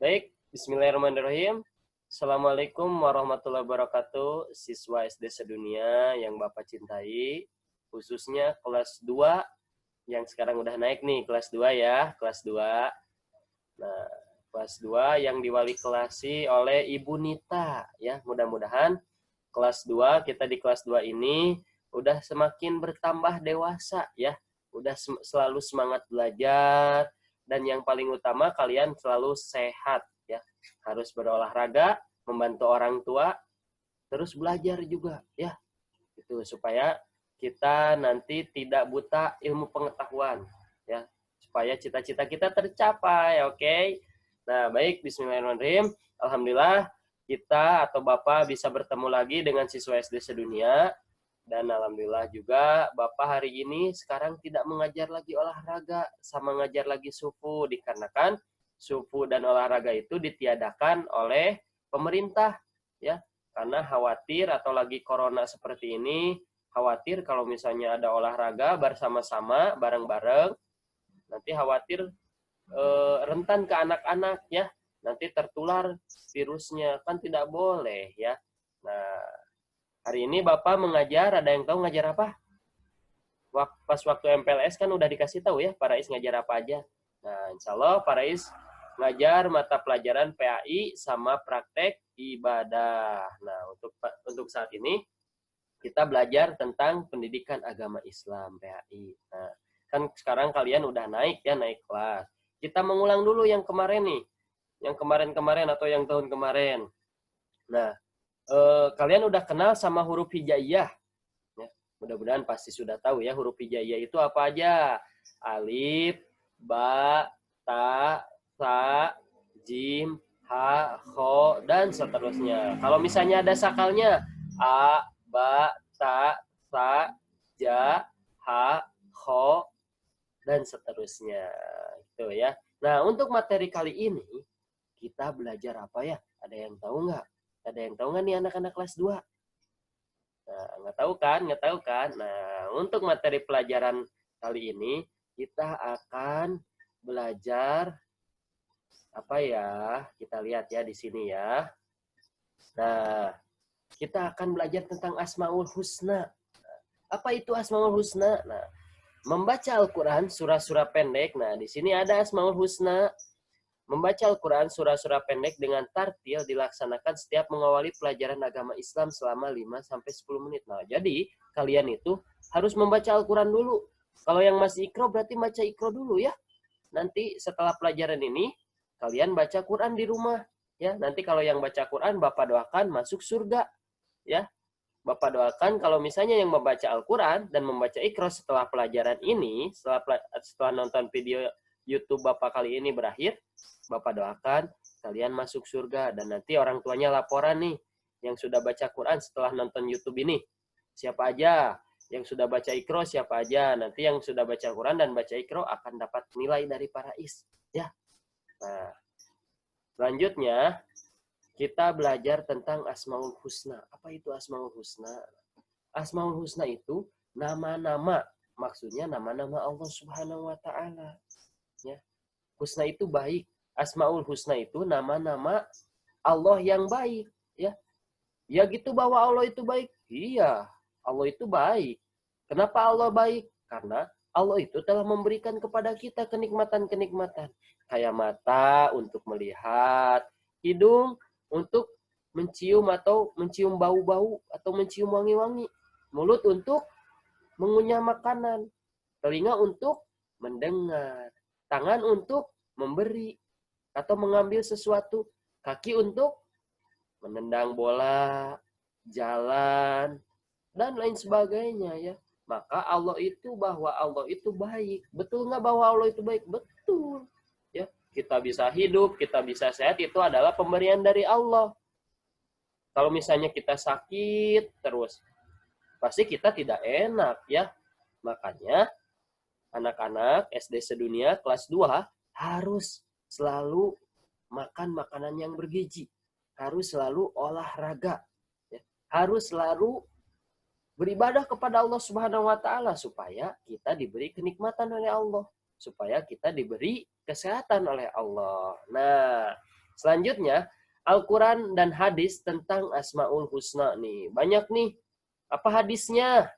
Baik, bismillahirrahmanirrahim. Assalamualaikum warahmatullahi wabarakatuh, siswa SD sedunia yang Bapak cintai, khususnya kelas 2 yang sekarang udah naik nih, kelas 2 ya, kelas 2. Nah, kelas 2 yang diwali kelasi oleh Ibu Nita ya. Mudah-mudahan kelas 2 kita di kelas 2 ini udah semakin bertambah dewasa ya. Udah selalu semangat belajar dan yang paling utama kalian selalu sehat ya. Harus berolahraga, membantu orang tua, terus belajar juga ya. Itu supaya kita nanti tidak buta ilmu pengetahuan ya, supaya cita-cita kita tercapai. Oke. Nah, baik, bismillahirrahmanirrahim. Alhamdulillah kita atau Bapak bisa bertemu lagi dengan siswa SD sedunia. Dan alhamdulillah juga Bapak hari ini sekarang tidak mengajar lagi olahraga sama ngajar lagi sufu, dikarenakan sufu dan olahraga itu ditiadakan oleh pemerintah ya, karena khawatir atau lagi corona seperti ini, khawatir kalau misalnya ada olahraga bersama-sama bareng-bareng, nanti khawatir rentan ke anak-anak ya, nanti tertular virusnya, kan tidak boleh ya. Nah, hari ini Bapak mengajar, ada yang tahu ngajar apa? Pas waktu MPLS kan udah dikasih tahu ya, Pak Rais ngajar apa aja. Nah, insya Allah Pak Rais ngajar mata pelajaran PAI sama praktek ibadah. Nah, untuk saat ini kita belajar tentang pendidikan agama Islam PAI. Nah, kan sekarang kalian udah naik ya, naik kelas. Kita mengulang dulu yang kemarin nih, yang kemarin-kemarin atau yang tahun kemarin. Nah, kalian udah kenal sama huruf hijaiyah ya? Mudah-mudahan pasti sudah tahu ya huruf hijaiyah itu apa aja. Alif, ba, ta, sa, jim, ha, kho, dan seterusnya. Kalau misalnya ada sakalnya a, ba, ta, sa, ja, ha, kho, dan seterusnya. Gitu ya. Nah, untuk materi kali ini kita belajar apa ya? Ada yang tahu nggak? Ada yang tahu nggak nih anak-anak kelas 2? Nah, nggak tahu kan? Nggak tahu kan? Nah, untuk materi pelajaran kali ini, kita akan belajar apa ya? Kita lihat ya di sini ya. Nah, kita akan belajar tentang Asmaul Husna. Apa itu Asmaul Husna? Nah, membaca Al-Quran surah-surah pendek. Nah, di sini ada Asmaul Husna. Membaca Al-Quran surah-surah pendek dengan tartil dilaksanakan setiap mengawali pelajaran agama Islam selama 5-10 menit. Nah, jadi kalian itu harus membaca Al-Quran dulu. Kalau yang masih ikro berarti baca ikro dulu ya. Nanti setelah pelajaran ini, kalian baca Quran di rumah. Ya, nanti kalau yang baca Quran, Bapak doakan masuk surga. Ya, Bapak doakan kalau misalnya yang membaca Al-Quran dan membaca ikro setelah pelajaran ini, setelah nonton video YouTube Bapak kali ini berakhir, Bapak doakan kalian masuk surga dan nanti orang tuanya laporan nih yang sudah baca Quran setelah nonton YouTube ini. Siapa aja yang sudah baca Iqra, siapa aja nanti yang sudah baca Quran dan baca Iqra akan dapat nilai dari para is ya. Nah, selanjutnya kita belajar tentang Asmaul Husna. Apa itu Asmaul Husna? Asmaul Husna itu nama-nama, maksudnya nama-nama Allah Subhanahu wa taala ya. Husna itu baik. Asmaul Husna itu nama-nama Allah yang baik ya. Ya gitu bahwa Allah itu baik. Iya, Allah itu baik. Kenapa Allah baik? Karena Allah itu telah memberikan kepada kita kenikmatan-kenikmatan. Kayak mata untuk melihat, hidung untuk mencium atau mencium bau-bau atau mencium wangi-wangi, mulut untuk mengunyah makanan, telinga untuk mendengar, tangan untuk memberi atau mengambil sesuatu, kaki untuk menendang bola, jalan, dan lain sebagainya ya. Maka Allah itu bahwa Allah itu baik. Betul nggak bahwa Allah itu baik? Betul. Ya, kita bisa hidup, kita bisa sehat itu adalah pemberian dari Allah. Kalau misalnya kita sakit terus, pasti kita tidak enak ya. Makanya anak-anak SD sedunia kelas 2 harus selalu makan makanan yang bergizi, harus selalu olahraga, ya. Harus selalu beribadah kepada Allah Subhanahu wa taala supaya kita diberi kenikmatan oleh Allah, supaya kita diberi kesehatan oleh Allah. Nah, Selanjutnya, Al-Quran dan hadis tentang Asmaul Husna nih. Banyak nih. Apa hadisnya?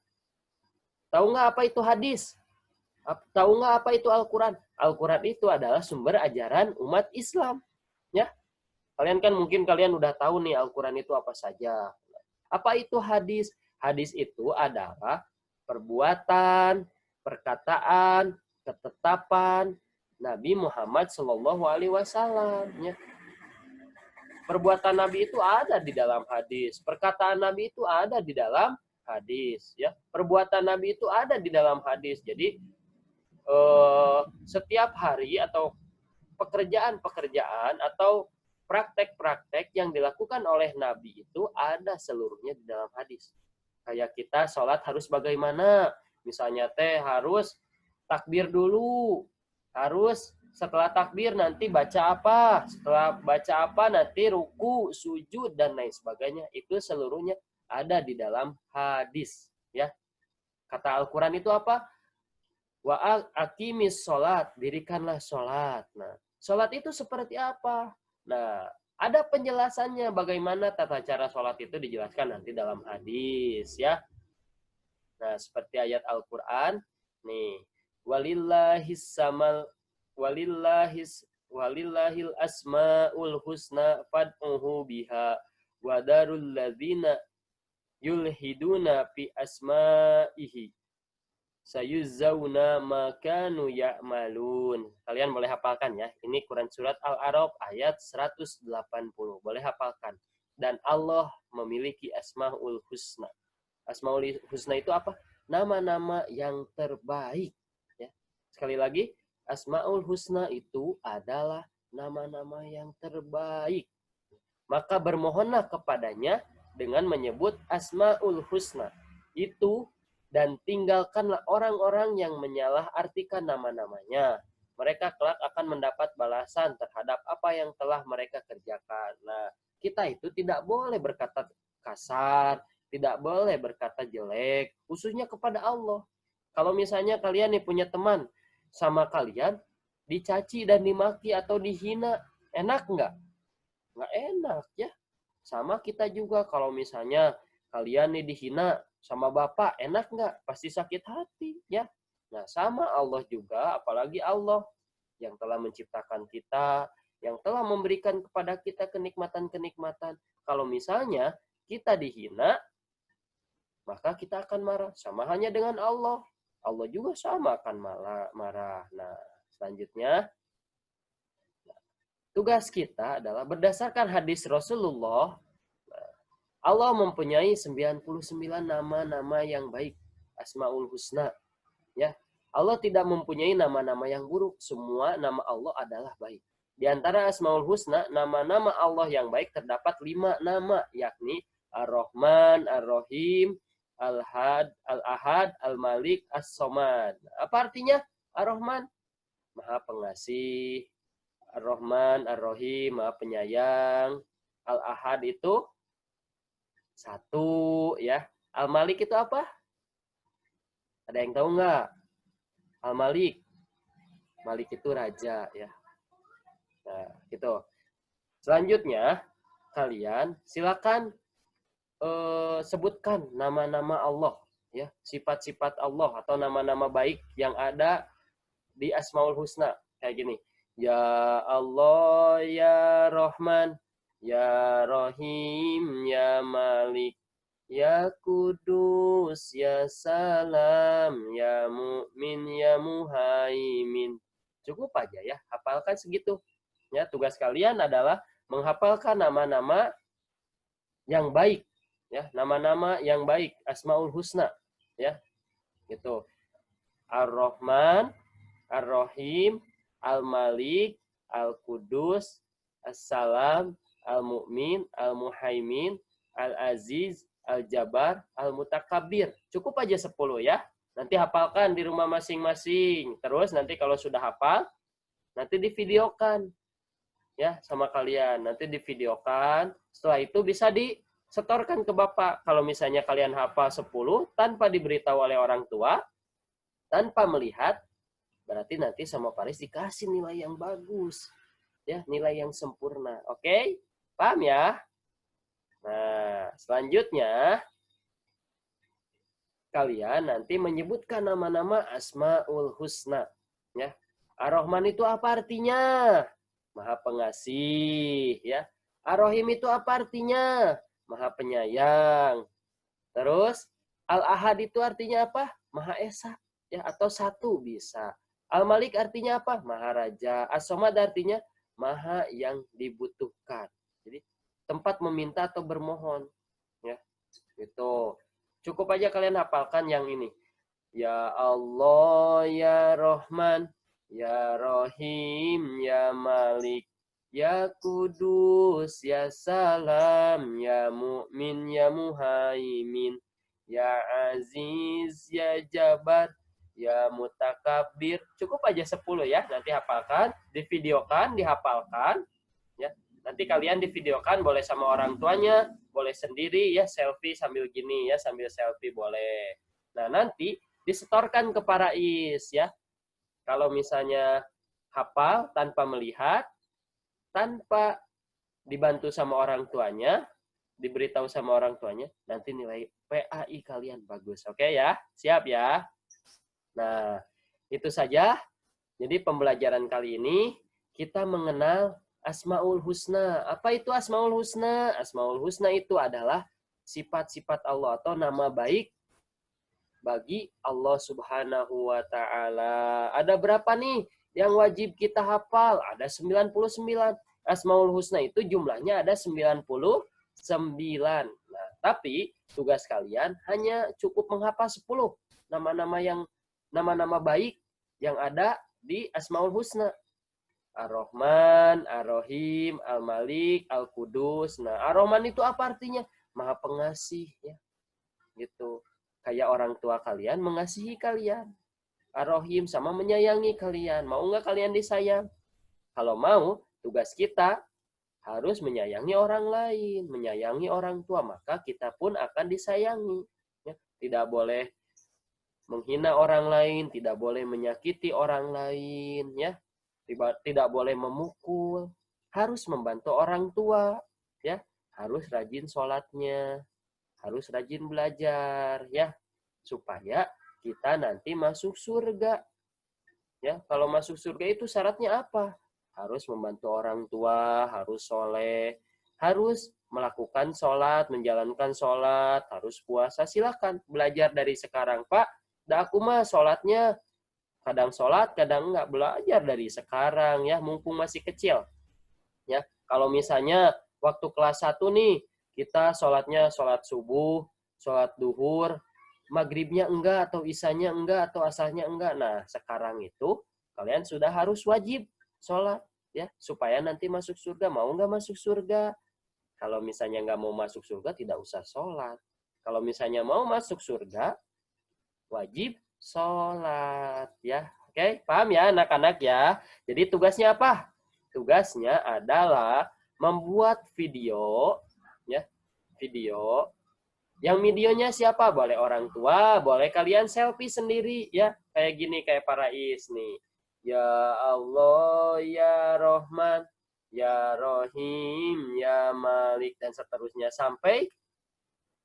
Tahu nggak apa itu hadis? Tahu nggak apa itu Al-Quran? Al-Quran itu adalah sumber ajaran umat Islam. Ya, kalian kan mungkin kalian udah tahu nih Al-Quran itu apa saja. Apa itu hadis? Hadis itu adalah perbuatan, perkataan, ketetapan Nabi Muhammad Shallallahu Alaihi Wasallam. Ya. Perbuatan Nabi itu ada di dalam hadis. Perkataan Nabi itu ada di dalam hadis. Ya. Perbuatan Nabi itu ada di dalam hadis. Jadi setiap hari atau pekerjaan-pekerjaan atau praktek-praktek yang dilakukan oleh Nabi itu ada seluruhnya di dalam hadis. Kayak kita sholat harus bagaimana? Misalnya harus takbir dulu. Harus setelah takbir nanti baca apa? Setelah baca apa nanti ruku, sujud, dan lain sebagainya. Itu seluruhnya ada di dalam hadis. Ya. Kata Al-Quran itu apa? Wa aqimis sholat, dirikanlah sholat. Nah, sholat itu seperti apa? Nah, ada penjelasannya bagaimana tata cara sholat itu dijelaskan nanti dalam hadis ya. Nah, seperti ayat Al-Quran nih, walillahil asmaul husna fad'uhu biha wadarul ladzina yulhiduna fi asma'ihi sayuzzawna makanu ya'malun. Kalian boleh hafalkan ya. Ini Quran surat Al-A'raf ayat 180. Boleh hafalkan. Dan Allah memiliki Asmaul Husna. Asmaul Husna itu apa? Nama-nama yang terbaik. Ya. Sekali lagi, Asmaul Husna itu adalah nama-nama yang terbaik. Maka bermohonlah kepadanya dengan menyebut Asmaul Husna. Itu dan tinggalkanlah orang-orang yang menyalahartikan nama-namanya. Mereka kelak akan mendapat balasan terhadap apa yang telah mereka kerjakan. Nah, kita itu tidak boleh berkata kasar, tidak boleh berkata jelek, khususnya kepada Allah. Kalau misalnya kalian nih punya teman sama kalian, dicaci dan dimaki atau dihina, enak nggak? Nggak enak ya. Sama kita juga kalau misalnya kalian nih dihina sama bapak, enak nggak? Pasti sakit hati, ya. Nah, sama Allah juga, apalagi Allah yang telah menciptakan kita, yang telah memberikan kepada kita kenikmatan-kenikmatan. Kalau misalnya kita dihina, maka kita akan marah. Sama hanya dengan Allah. Allah juga sama akan marah. Nah, selanjutnya, tugas kita adalah berdasarkan hadis Rasulullah, Allah mempunyai 99 nama-nama yang baik, Asmaul Husna. Ya, Allah tidak mempunyai nama-nama yang buruk. Semua nama Allah adalah baik. Di antara Asmaul Husna, nama-nama Allah yang baik terdapat 5 nama, yakni Ar-Rahman, Ar-Rahim, Al-Ahad, Al-Malik, As-Somad. Apa artinya? Ar-Rahman, Maha Pengasih. Ar-Rahman, Ar-Rahim, Maha Penyayang. Al-Ahad itu satu, ya. Al-Malik itu apa? Ada yang tahu nggak? Al-Malik. Malik itu raja, ya. Nah, gitu. Selanjutnya, kalian silakan sebutkan nama-nama Allah, ya, sifat-sifat Allah atau nama-nama baik yang ada di Asmaul Husna. Kayak gini. Ya Allah, ya Rahman, Ya Rahim, Ya Malik, Ya Kudus, Ya Salam, Ya Mu'min, Ya Muhaimin. Cukup aja ya, hafalkan segitu. Ya, tugas kalian adalah menghafalkan nama-nama yang baik, ya, nama-nama yang baik, Asmaul Husna, ya. Gitu. Ar-Rahman, Ar-Rahim, Al-Malik, Al-Qudus, As-Salam, Al-Mu'min, Al-Muhaimin, Al-Aziz, Al-Jabar, Al-Mutakabbir. Cukup aja 10 ya. Nanti hafalkan di rumah masing-masing. Terus nanti kalau sudah hafal, nanti divideokan ya sama kalian. Nanti divideokan. Setelah itu bisa disetorkan ke Bapak. Kalau misalnya kalian hafal 10 tanpa diberitahu oleh orang tua, tanpa melihat, berarti nanti sama Paris dikasih nilai yang bagus. ya, nilai yang sempurna. Oke? Paham ya? Nah, selanjutnya kalian nanti menyebutkan nama-nama Asmaul Husna. Ya. Ar-Rahman itu apa artinya? Maha Pengasih. Ya. Ar-Rahim itu apa artinya? Maha Penyayang. Terus, Al-Ahad itu artinya apa? Maha Esa. Ya, atau satu bisa. Al-Malik artinya apa? Maha Raja. As-Somad artinya Maha yang dibutuhkan. Jadi, tempat meminta atau bermohon. Ya, itu. Cukup aja kalian hafalkan yang ini. Ya Allah, ya Rahman, ya Rahim, ya Malik, ya Kudus, ya Salam, ya Mu'min, ya Muhaimin, ya Aziz, ya Jabar, ya Mutakabbir. Cukup aja 10 ya. Nanti hafalkan, divideokan, dihafalkan. Ya. Nanti kalian divideokan, boleh sama orang tuanya, boleh sendiri ya, selfie sambil gini ya, sambil selfie boleh. Nah, nanti disetorkan ke Parais ya. Kalau misalnya hafal tanpa melihat, tanpa dibantu sama orang tuanya, diberitahu sama orang tuanya, nanti nilai PAI kalian bagus. Oke ya? Siap ya? Nah, itu saja. Jadi pembelajaran kali ini kita mengenal Asmaul Husna. Apa itu Asmaul Husna? Asmaul Husna itu adalah sifat-sifat Allah atau nama baik bagi Allah Subhanahu wa taala. Ada berapa nih yang wajib kita hafal? Ada 99. Asmaul Husna itu jumlahnya ada 99. Nah, tapi tugas kalian hanya cukup menghafal 10 nama-nama baik yang ada di Asmaul Husna. Ar-Rahman, Ar-Rahim, Al-Malik, Al-Qudus. Nah, Ar-Rahman itu apa artinya? Maha Pengasih ya. Gitu. Kayak orang tua kalian mengasihi kalian. Ar-Rahim sama menyayangi kalian. Mau nggak kalian disayang? Kalau mau, tugas kita harus menyayangi orang lain, menyayangi orang tua, maka kita pun akan disayangi. Ya. Tidak boleh menghina orang lain, tidak boleh menyakiti orang lain, ya. Tidak boleh memukul, harus membantu orang tua, ya, harus rajin sholatnya, harus rajin belajar, ya, supaya kita nanti masuk surga, ya. Kalau masuk surga itu syaratnya apa? Harus membantu orang tua, harus soleh, harus melakukan sholat, menjalankan sholat, harus puasa. Silakan belajar dari sekarang, Pak. Dah aku mah sholatnya kadang sholat, kadang enggak, belajar dari sekarang ya, mumpung masih kecil. Ya, kalau misalnya waktu kelas 1 nih, kita sholatnya sholat subuh, sholat duhur, maghribnya enggak, atau isanya enggak, atau asarnya enggak. Nah, sekarang itu kalian sudah harus wajib sholat ya, supaya nanti masuk surga. Mau enggak masuk surga? Kalau misalnya enggak mau masuk surga, tidak usah sholat. Kalau misalnya mau masuk surga, wajib sholat ya. Oke, paham ya anak-anak ya. Jadi tugasnya apa? Tugasnya adalah membuat video ya, video. Yang videonya siapa? Boleh orang tua, boleh kalian selfie sendiri ya. Kayak gini, kayak Parais nih. Ya Allah, ya Rahman, ya Rahim, ya Malik, dan seterusnya sampai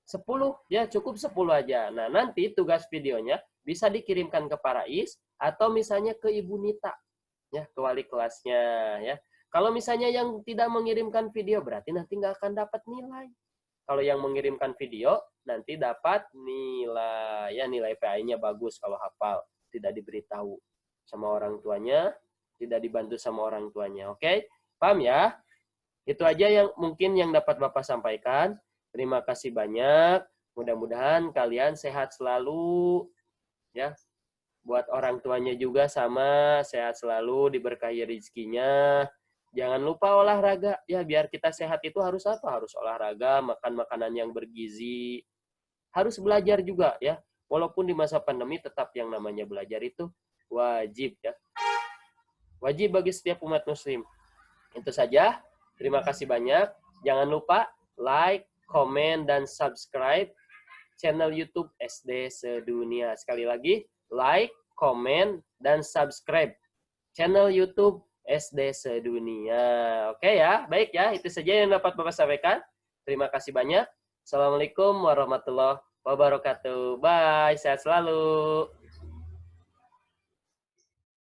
10 ya, cukup 10 aja. Nah, nanti tugas videonya bisa dikirimkan ke Parais atau misalnya ke Ibu Nita ya, ke wali kelasnya ya. Kalau misalnya yang tidak mengirimkan video berarti nanti nggak akan dapat nilai. Kalau yang mengirimkan video nanti dapat nilai ya, nilai PAI-nya bagus kalau hafal, tidak diberitahu sama orang tuanya, tidak dibantu sama orang tuanya. Oke? Paham ya? Itu aja yang mungkin yang dapat Bapak sampaikan. Terima kasih banyak. Mudah-mudahan kalian sehat selalu. Ya, buat orang tuanya juga sama, sehat selalu, diberkahi rezekinya. Jangan lupa olahraga. Ya, biar kita sehat itu harus apa? Harus olahraga, makan makanan yang bergizi. Harus belajar juga ya. Walaupun di masa pandemi tetap yang namanya belajar itu wajib ya. Wajib bagi setiap umat muslim. Itu saja. Terima kasih banyak. Jangan lupa like, komen, dan subscribe channel YouTube SD Sedunia. Sekali lagi, like, komen, dan subscribe channel YouTube SD sedunia. Oke ya, baik ya, itu saja yang dapat Bapak sampaikan. Terima kasih banyak. Assalamualaikum warahmatullahi wabarakatuh. Bye, sehat selalu.